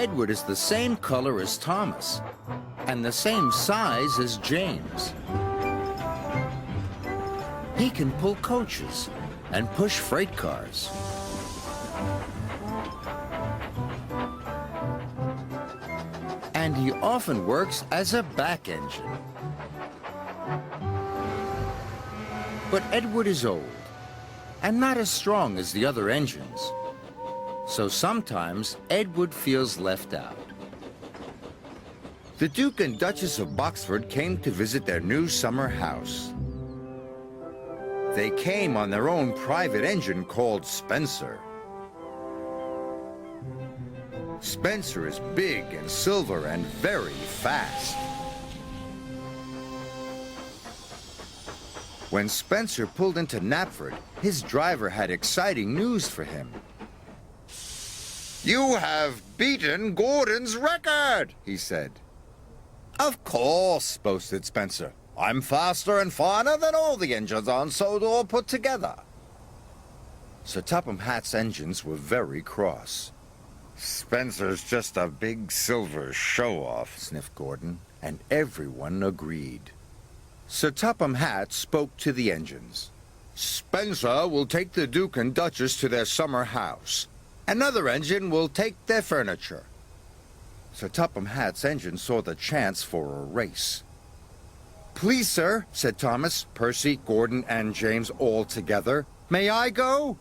Edward is the same color as Thomas and the same size as James. He can pull coaches and push freight cars. And he often works as a back engine. But Edward is old and not as strong as the other engines. So sometimes Edward feels left out. The Duke and Duchess of Boxford came to visit their new summer house. They came on their own private engine called Spencer. Spencer is big and silver and very fast. When Spencer pulled into Knapford, his driver had exciting news for him. "You have beaten Gordon's record," he said. "Of course," boasted Spencer. "I'm faster and finer than all the engines on Sodor put together." Sir Topham Hatt's engines were very cross. "Spencer's just a big silver show-off," sniffed Gordon, and everyone agreed. Sir Topham Hatt spoke to the engines. "Spencer will take the Duke and Duchess to their summer house. Another engine will take their furniture." Sir Topham Hatt's engine saw the chance for a race. "Please, sir," said Thomas, Percy, Gordon, and James all together. "May I go?"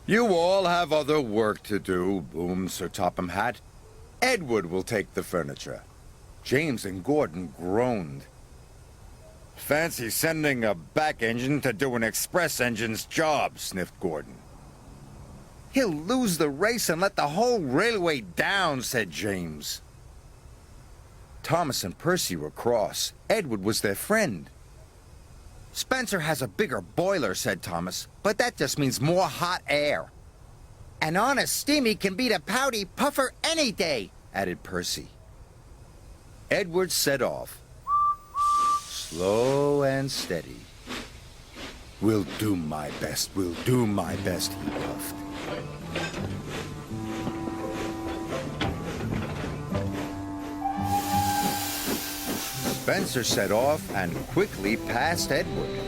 "You all have other work to do," boomed Sir Topham Hatt. "Edward will take the furniture." James and Gordon groaned. "Fancy sending a back engine to do an express engine's job," sniffed Gordon. "He'll lose the race and let the whole railway down," said James. Thomas and Percy were cross. Edward was their friend. "Spencer has a bigger boiler," said Thomas, "but that just means more hot air." "An honest steamy can beat a pouty puffer any day," added Percy. Edward set off. Slow and steady. "We'll do my best, we'll do my best," he puffed. Spencer set off and quickly passed Edward.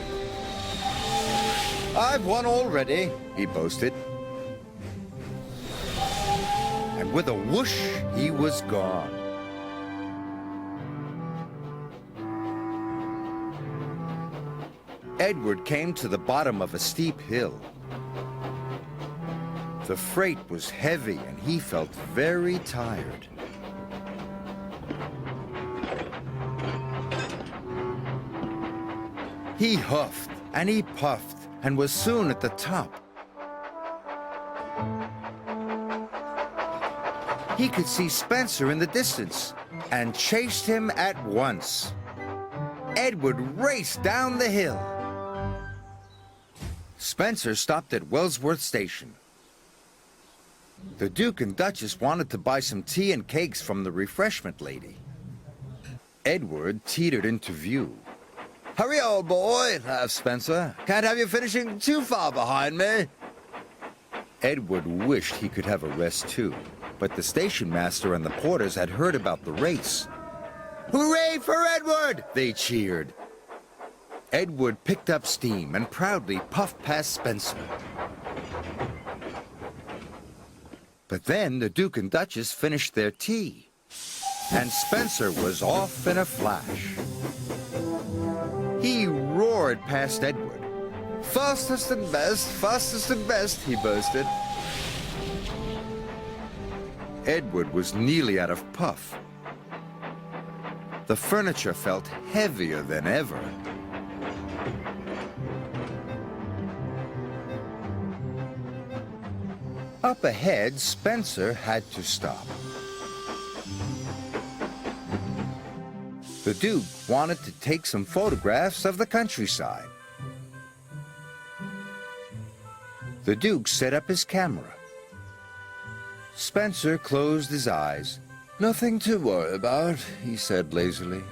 "I've won already," he boasted. And with a whoosh, he was gone. Edward came to the bottom of a steep hill. The freight was heavy and he felt very tired. He huffed and he puffed and was soon at the top. He could see Spencer in the distance and chased him at once. Edward raced down the hill. Spencer stopped at Wellsworth Station. The Duke and Duchess wanted to buy some tea and cakes from the refreshment lady. Edward teetered into view. "Hurry, old boy," laughed Spencer. "Can't have you finishing too far behind me." Edward wished he could have a rest too, but the station master and the porters had heard about the race. "Hooray for Edward!" they cheered. Edward picked up steam and proudly puffed past Spencer. But then the Duke and Duchess finished their tea, and Spencer was off in a flash. He roared past Edward. Fastest and best, he boasted. Edward was nearly out of puff. The furniture felt heavier than ever. Up ahead, Spencer had to stop. The Duke wanted to take some photographs of the countryside. The Duke set up his camera. Spencer closed his eyes. "Nothing to worry about," he said lazily.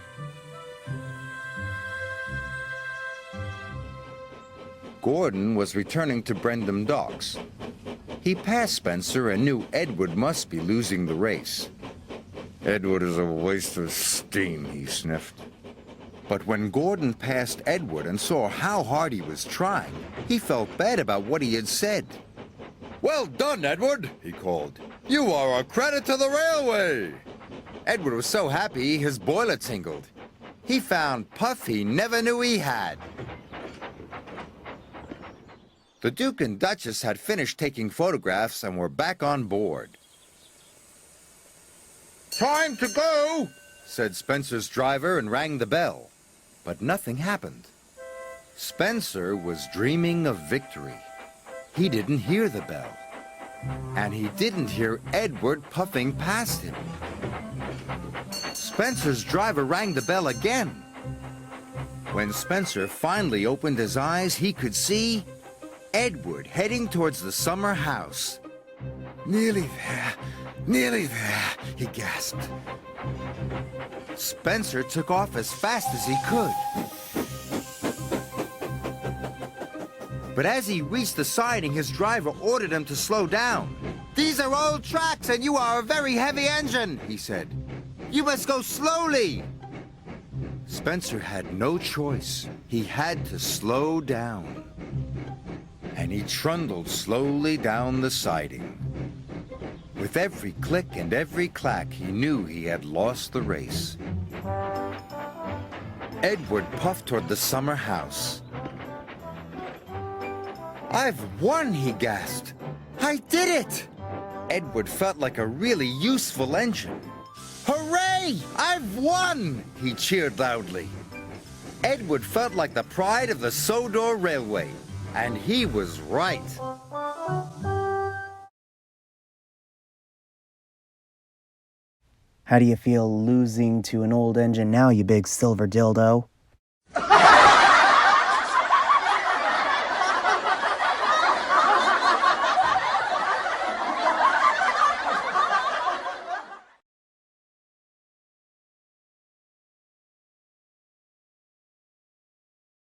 Gordon was returning to Brendam Docks. He passed Spencer and knew Edward must be losing the race. Edward is a waste of steam, he sniffed. But when Gordon passed Edward and saw how hard he was trying, he felt bad about what he had said. "Well done, Edward," he called. "You are a credit to the railway." Edward was so happy his boiler tingled. He found puff he never knew he had. The Duke and Duchess had finished taking photographs and were back on board. "Time to go," said Spencer's driver and rang the bell. But nothing happened. Spencer was dreaming of victory. He didn't hear the bell. And he didn't hear Edward puffing past him. Spencer's driver rang the bell again. When Spencer finally opened his eyes, he could see Edward heading towards the summer house. Nearly there, he gasped. Spencer took off as fast as he could. But as he reached the siding, his driver ordered him to slow down. "These are old tracks and you are a very heavy engine," he said. "You must go slowly." Spencer had no choice. He had to slow down. And he trundled slowly down the siding. With every click and every clack, he knew he had lost the race. Edward puffed toward the summer house. "I've won," he gasped. "I did it!" Edward felt like a really useful engine. "Hooray! I've won!" he cheered loudly. Edward felt like the pride of the Sodor Railway, and he was right. How do you feel losing to an old engine now, you big silver dildo?